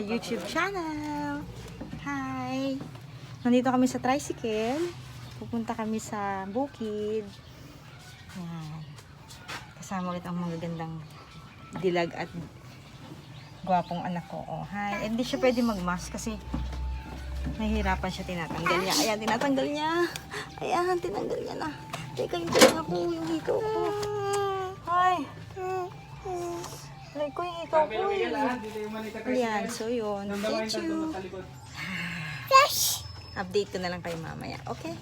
YouTube channel. Hi! Nandito kami sa tricycle. Pupunta kami sa bukid. Yan. Kasama ulit ang mga gandang dilag at gwapong anak ko. Oh, hi. Hindi siya pwede mag-mask kasi nahihirapan siya, tinatanggal niya. Ayan, tinatanggal niya. Ayan, tinanggal niya na. Teka, yung tinga ko, yung hikaw ko. Hi. Like ko yung hikaw ko. Ayan, so yun. Thank you. Update ko na lang kayo mamaya. Okay?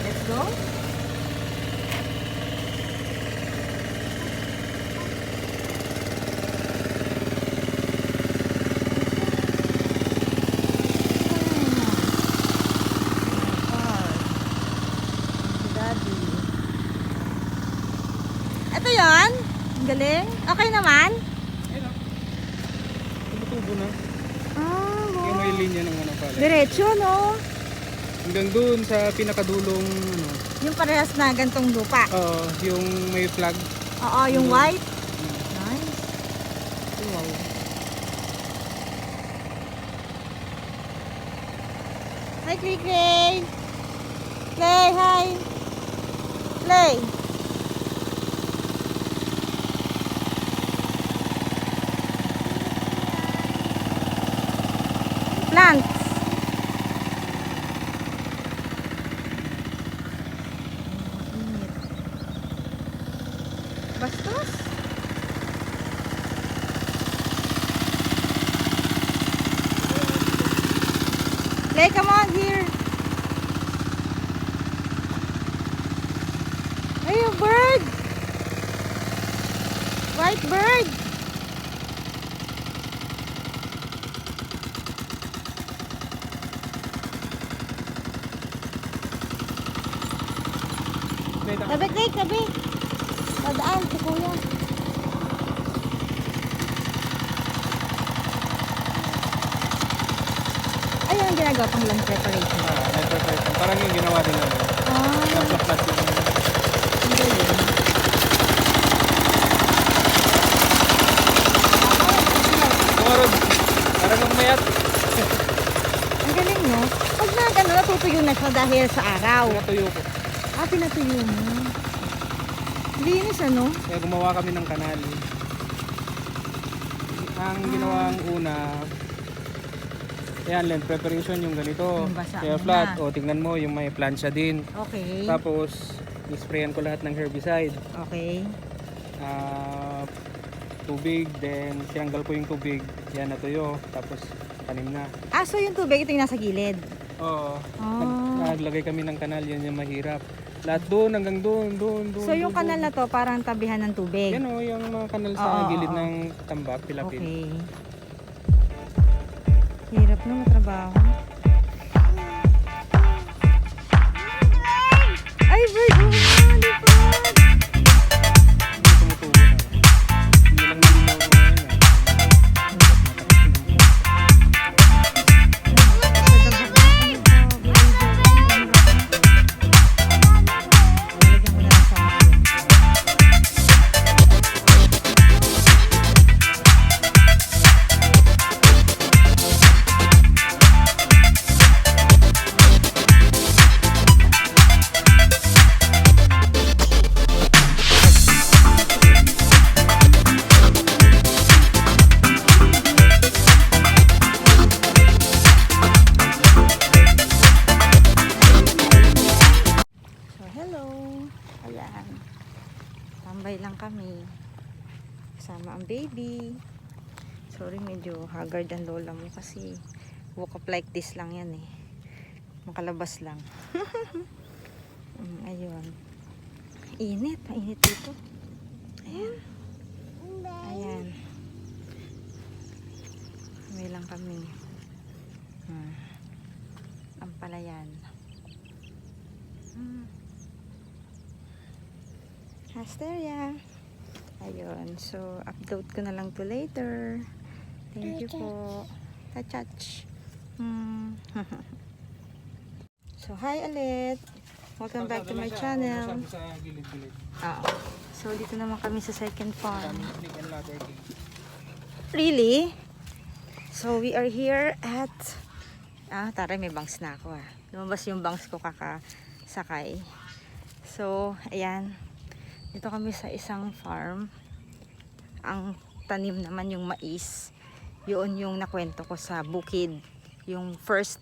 Let's go. Ito yon. Ang galing. Okay naman? Tumutubo na. Ah, Yung may linya ng ano pala. diretso, no? Hanggang doon sa pinakadulong ano. Yung parehas na gantong lupa. Oo, yung may flag. Oo, yung white. Nice. Wow. Hi, Cray Cray. Play, hi. Play. Plants. Bastos. Play, come on here. Hey, a bird. White bird. Tabi, Craig, tabi. Padaan, si kuya. Ayun ang ginagawa. ginagawa pang land preparation. Land preparation. Parang yung ginawa din namin. Ah, Plat yung ang galing. tumarod. Parang umayat. Ang galing, no? Pag ano, natutuyo na siya dahil sa araw. Pinatuyo ko. Pinatuyo mo. Linis, ano? Kaya gumawa kami ng kanal. Ang ginawang una, ayan, land preparation yung ganito. Yung basa Kaya muna. flat. O, tingnan mo, yung may plancha din. Okay. Tapos, isprayan ko lahat ng herbicide. Okay. Tubig, then tinanggal ko yung tubig. Yan, natuyo. Tapos, tanim na. So yung tubig, ito yung nasa gilid. Oo. Oh. Naglagay kami ng kanal, yan yung mahirap. Lahat doon, hanggang doon. So yung kanal na to, parang tabihan ng tubig. Yan o, yung mga kanal sa Oo, gilid oo. ng tambak, tilapin. Okay. Hirap na matrabaho. Ay, bird! Oh, lipad! Hindi tumutubo na. Hindi lang nalinaw ko ngayon. Lalagyan ko na lang sa akin. So, hello. Ayan. Tambay lang kami. Kasama ang baby. Sorry, medyo haggard ang lola mo kasi woke up like this lang yan eh. Makalabas lang. Ayun. Init. Mainit dito. Ayan. Ayan. Tambay lang kami. Ang palayan. Asteria. Ayun. So, upload ko na lang to later. Thank you po. Tachach. So, hi ulit. Welcome back to my channel. Sa gilid-gilid. So, dito naman kami sa second farm. Daming snake and ladder din. Really? So, we are here at... taray, may bangs na ako Lumabas yung bangs ko kakasakay. So, ayan. Dito kami sa isang farm. Ang tanim naman yung mais. Yun yung nakwento ko sa bukid. Yung first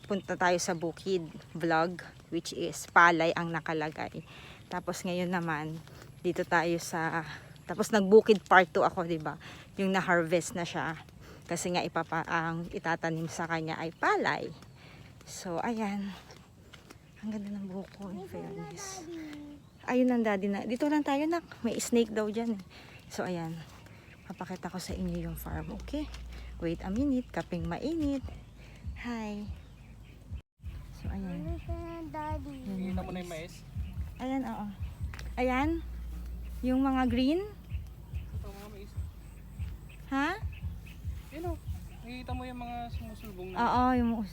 punta tayo sa bukid vlog, which is palay ang nakalagay. Tapos ngayon naman, dito tayo sa... Tapos nagbukid part 2 ako, diba? Yung na-harvest na siya. Kasi nga ang itatanim sa kanya ay palay. So, ayan. Ang ganda ng buhok ko, in fairness. Ayun ang daddy na. Dito lang tayo, nak. May snake daw dyan. So, ayan. Papakita ko sa inyo yung farm, okay? Wait a minute. Kaping mainit. Hi. So, ayan. Nakikita mo na yung mais? Ayan, oo. Ayan. Yung mga green. Ito mga mais. Ha? Yun o. Nakikita mo yung mga sumusulbong na. Oo, yung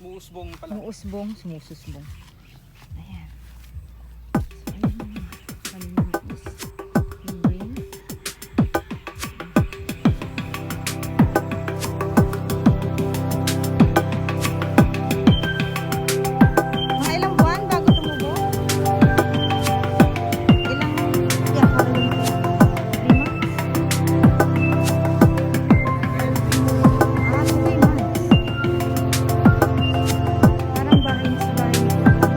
Muusbong pala. muusbong. Sumususbong. Ayan. So, ayan yung mais. Yung green. Mga ilang buwan bago tumubo? Ilang, parang 3 months. 3 months. Parang bahay sa bahay nito.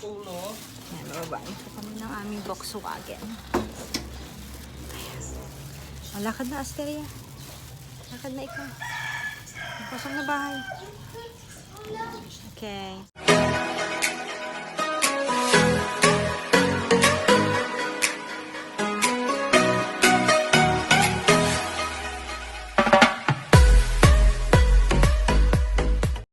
Yan, bababain po kami ng aming Volkswagen. O, lakad na, Asteria. Lakad na ikaw. Pasok na bahay. Okay.